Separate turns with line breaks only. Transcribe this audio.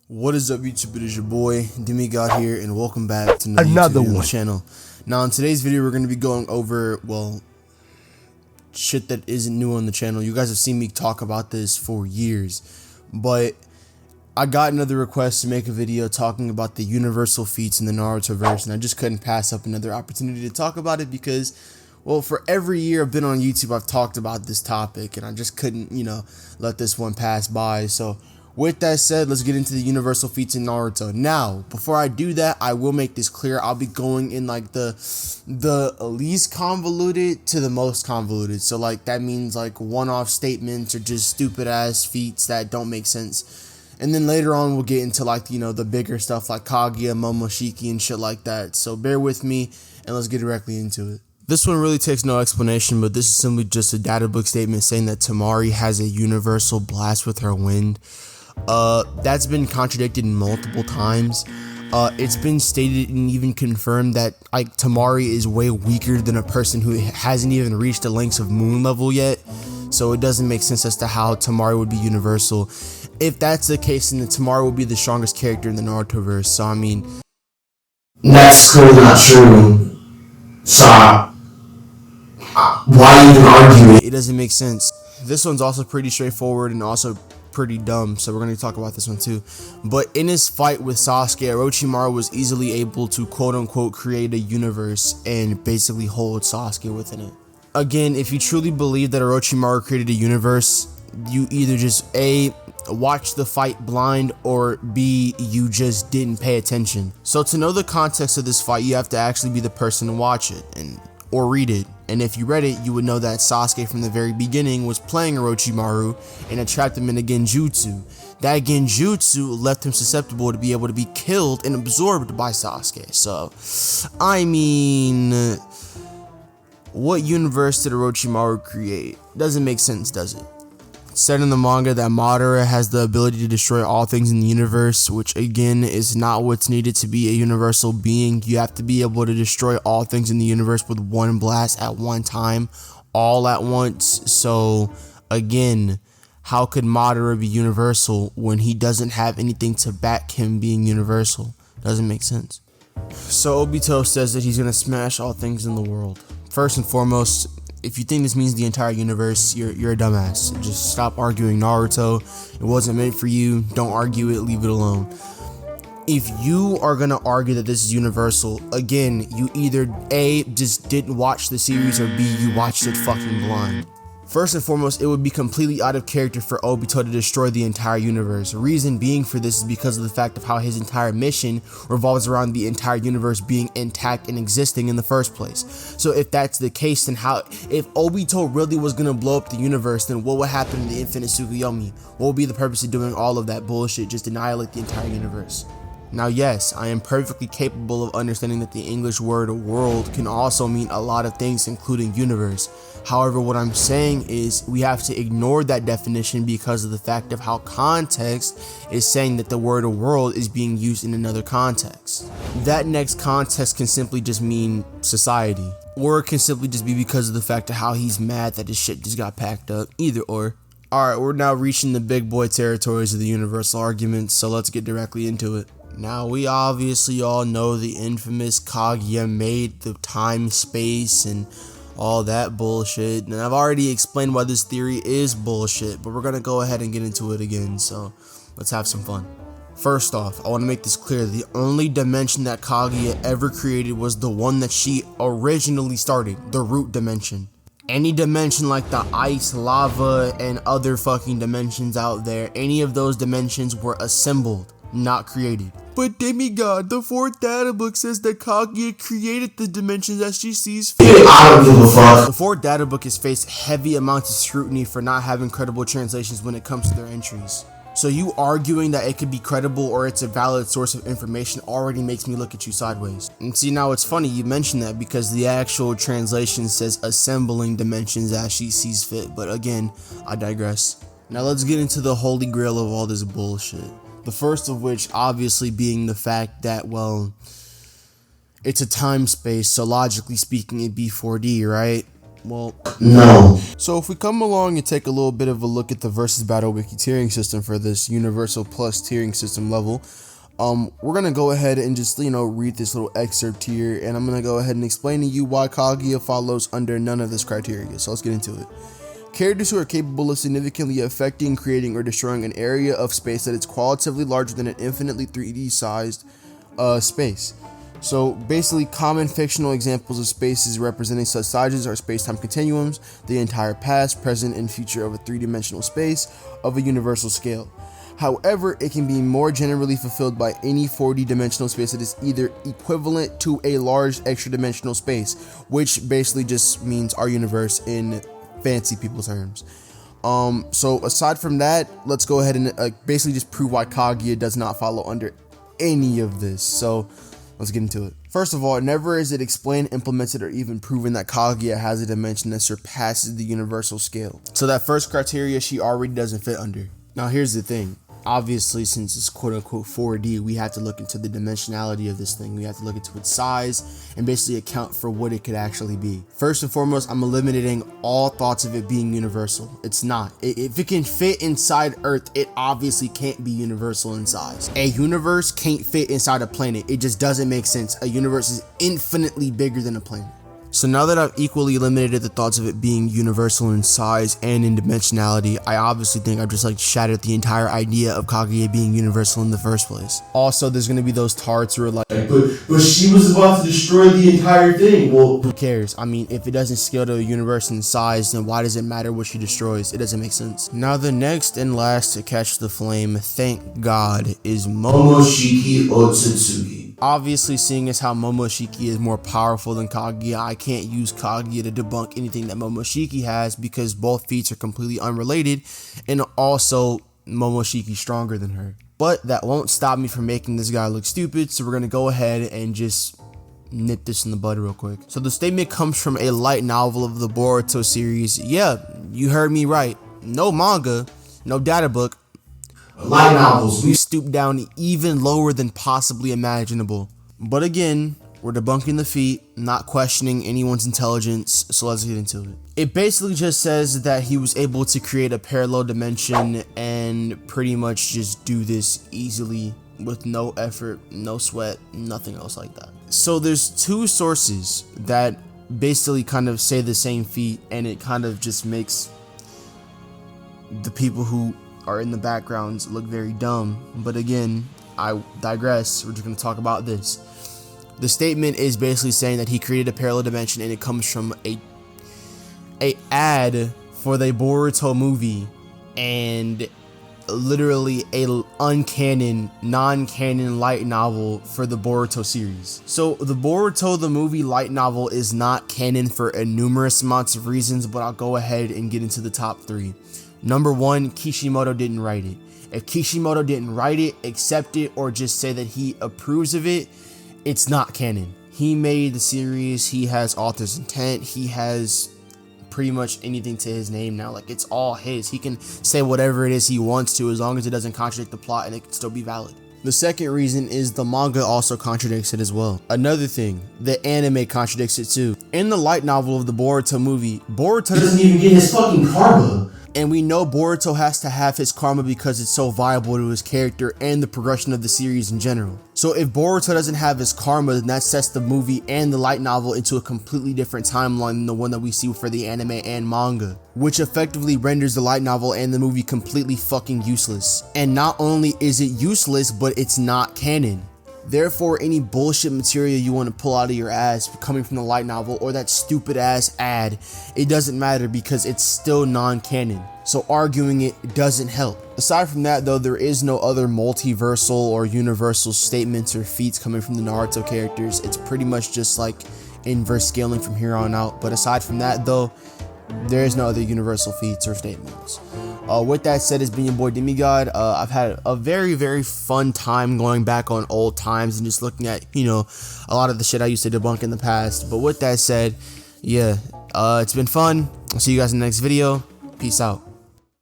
What is up, YouTube? It is your boy Demigod here, and welcome back to another YouTube channel. Now, in today's video, we're going to be going over, well, shit that isn't new on the channel. You guys have seen me talk about this for years, but I got another request to make a video talking about the universal feats in the Naruto verse, and I just couldn't pass up another opportunity to talk about it because, well, for every year I've been on YouTube, I've talked about this topic, and I just couldn't, let this one pass by. So with that said, let's get into the universal feats in Naruto. Now, before I do that, I will make this clear. I'll be going in like the least convoluted to the most convoluted. So like that means like one-off statements or just stupid ass feats that don't make sense. And then later on we'll get into like, the bigger stuff like Kaguya, Momoshiki and shit like that. So bear with me and let's get directly into it. This one really takes no explanation, but this is simply just a data book statement saying that Temari has a universal blast with her wind. That's been contradicted multiple times. It's been stated and even confirmed that like Temari is way weaker than a person who hasn't even reached the lengths of moon level yet. So it doesn't make sense as to how Temari would be universal. If that's the case, then Temari will be the strongest character in the Narutoverse. So I mean,
that's clearly not true. So why even argue it?
It doesn't make sense. This one's also pretty straightforward and also pretty dumb, so we're going to talk about this one too. But in his fight with Sasuke, Orochimaru was easily able to quote-unquote create a universe and basically hold Sasuke within it. Again, if you truly believe that Orochimaru created a universe, you either just A, watch the fight blind, or B, you just didn't pay attention. So to know the context of this fight, you have to actually be the person to watch it or read it. And if you read it, you would know that Sasuke from the very beginning was playing Orochimaru and it trapped him in a genjutsu. That genjutsu left him susceptible to be able to be killed and absorbed by Sasuke. So, I mean, what universe did Orochimaru create? Doesn't make sense, does it? Said in the manga that Madara has the ability to destroy all things in the universe, which again is not what's needed to be a universal being. You have to be able to destroy all things in the universe with one blast at one time, all at once. So again, how could Madara be universal when he doesn't have anything to back him being universal? Doesn't make sense. So Obito says that he's gonna smash all things in the world. First and foremost, if you think this means the entire universe, you're a dumbass. Just stop arguing Naruto. It wasn't meant for you. Don't argue it. Leave it alone. If you are gonna argue that this is universal, again, you either A, just didn't watch the series, or B, you watched it fucking blind. First and foremost, it would be completely out of character for Obito to destroy the entire universe. Reason being for this is because of the fact of how his entire mission revolves around the entire universe being intact and existing in the first place. So if that's the case, then if Obito really was going to blow up the universe, then what would happen in the Infinite Tsukuyomi? What would be the purpose of doing all of that bullshit? Just annihilate the entire universe. Now yes, I am perfectly capable of understanding that the English word world can also mean a lot of things, including universe. However, what I'm saying is we have to ignore that definition because of the fact of how context is saying that the word world is being used in another context. That next context can simply just mean society, or it can simply just be because of the fact of how he's mad that his shit just got packed up. Either or. Alright, we're now reaching the big boy territories of the universal arguments, so let's get directly into it. Now, we obviously all know the infamous Kaguya made the time, space, and all that bullshit. And I've already explained why this theory is bullshit, but we're going to go ahead and get into it again, so let's have some fun. First off, I want to make this clear. The only dimension that Kaguya ever created was the one that she originally started, the root dimension. Any dimension like the ice, lava, and other fucking dimensions out there, any of those dimensions were assembled, not created. But Demigod, the fourth data book says that Kaguya created the dimensions as she sees fit.
I don't give a fuck.
The fourth data book has faced heavy amounts of scrutiny for not having credible translations when it comes to their entries. So you arguing that it could be credible or it's a valid source of information already makes me look at you sideways. And see, now it's funny you mention that because the actual translation says assembling dimensions as she sees fit. But again, I digress. Now let's get into the holy grail of all this bullshit. The first of which obviously being the fact that, well, it's a time space, so logically speaking it'd be 4D, right? Well,
No.
so if we come along and take a little bit of a look at the versus battle wiki tiering system for this universal plus tiering system level, we're gonna go ahead and just read this little excerpt here, and I'm gonna go ahead and explain to you why Kaguya follows under none of this criteria. So let's get into it. Characters who are capable of significantly affecting, creating, or destroying an area of space that is qualitatively larger than an infinitely 3D sized space. So basically, common fictional examples of spaces representing such sizes are space-time continuums, the entire past, present, and future of a three-dimensional space of a universal scale. However, it can be more generally fulfilled by any 4D dimensional space that is either equivalent to a large extra-dimensional space, which basically just means our universe in fancy people terms. So aside from that, let's go ahead and basically just prove why Kaguya does not follow under any of this. So let's get into it. First of all, never is it explained, implemented, or even proven that Kaguya has a dimension that surpasses the universal scale. So that first criteria she already doesn't fit under. Now here's the thing. Obviously, since it's quote-unquote 4D, we have to look into the dimensionality of this thing. We have to look into its size and basically account for what it could actually be. First and foremost, I'm eliminating all thoughts of it being universal. It's not. If it can fit inside Earth, it obviously can't be universal in size. A universe can't fit inside a planet. It just doesn't make sense. A universe is infinitely bigger than a planet. So now that I've equally eliminated the thoughts of it being universal in size and in dimensionality, I obviously think I've just shattered the entire idea of Kaguya being universal in the first place. Also, there's gonna be those tards who are like,
But she was about to destroy the entire thing. Well,
who cares? I mean, if it doesn't scale to a universe in size, then why does it matter what she destroys? It doesn't make sense. Now the next and last to catch the flame, thank God, is
Momoshiki Otsutsuki.
Obviously, seeing as how Momoshiki is more powerful than Kaguya, I can't use Kaguya to debunk anything that Momoshiki has because both feats are completely unrelated, and also Momoshiki's stronger than her. But that won't stop me from making this guy look stupid, so we're gonna go ahead and just nip this in the bud real quick. So the statement comes from a light novel of the Boruto series. Yeah, you heard me right. No manga, no data book.
Light novels.
We stoop down even lower than possibly imaginable. But again, we're debunking the feat, not questioning anyone's intelligence, so let's get into it. It basically just says that he was able to create a parallel dimension and pretty much just do this easily with no effort, no sweat, nothing else like that. So there's two sources that basically kind of say the same feat, and it kind of just makes the people who are in the backgrounds look very dumb. But again, I digress. We're just going to talk about this. The statement is basically saying that he created a parallel dimension, and it comes from a ad for the Boruto movie and literally a uncanon, non-canon light novel for the Boruto series. So the Boruto the movie light novel is not canon for a numerous amounts of reasons, but I'll go ahead and get into the top three. Number one, Kishimoto didn't write it. If Kishimoto didn't write it, accept it, or just say that he approves of it, it's not canon. He made the series, he has author's intent, he has pretty much anything to his name now. It's all his. He can say whatever it is he wants to as long as it doesn't contradict the plot and it can still be valid. The second reason is the manga also contradicts it as well. Another thing, the anime contradicts it too. In the light novel of the Boruto movie, Boruto
doesn't even get his fucking karma.
And we know Boruto has to have his karma because it's so viable to his character and the progression of the series in general. So if Boruto doesn't have his karma, then that sets the movie and the light novel into a completely different timeline than the one that we see for the anime and manga, which effectively renders the light novel and the movie completely fucking useless. And not only is it useless, but it's not canon. Therefore, any bullshit material you want to pull out of your ass coming from the light novel or that stupid ass ad, it doesn't matter because it's still non-canon. So arguing it doesn't help. Aside from that though, there is no other multiversal or universal statements or feats coming from the Naruto characters. It's pretty much just inverse scaling from here on out. But aside from that though, there is no other universal feats or statements. With that said, it's been your boy Demigod. I've had a very, very fun time going back on old times and just looking at, a lot of the shit I used to debunk in the past. But with that said, yeah, it's been fun. I'll see you guys in the next video. Peace out.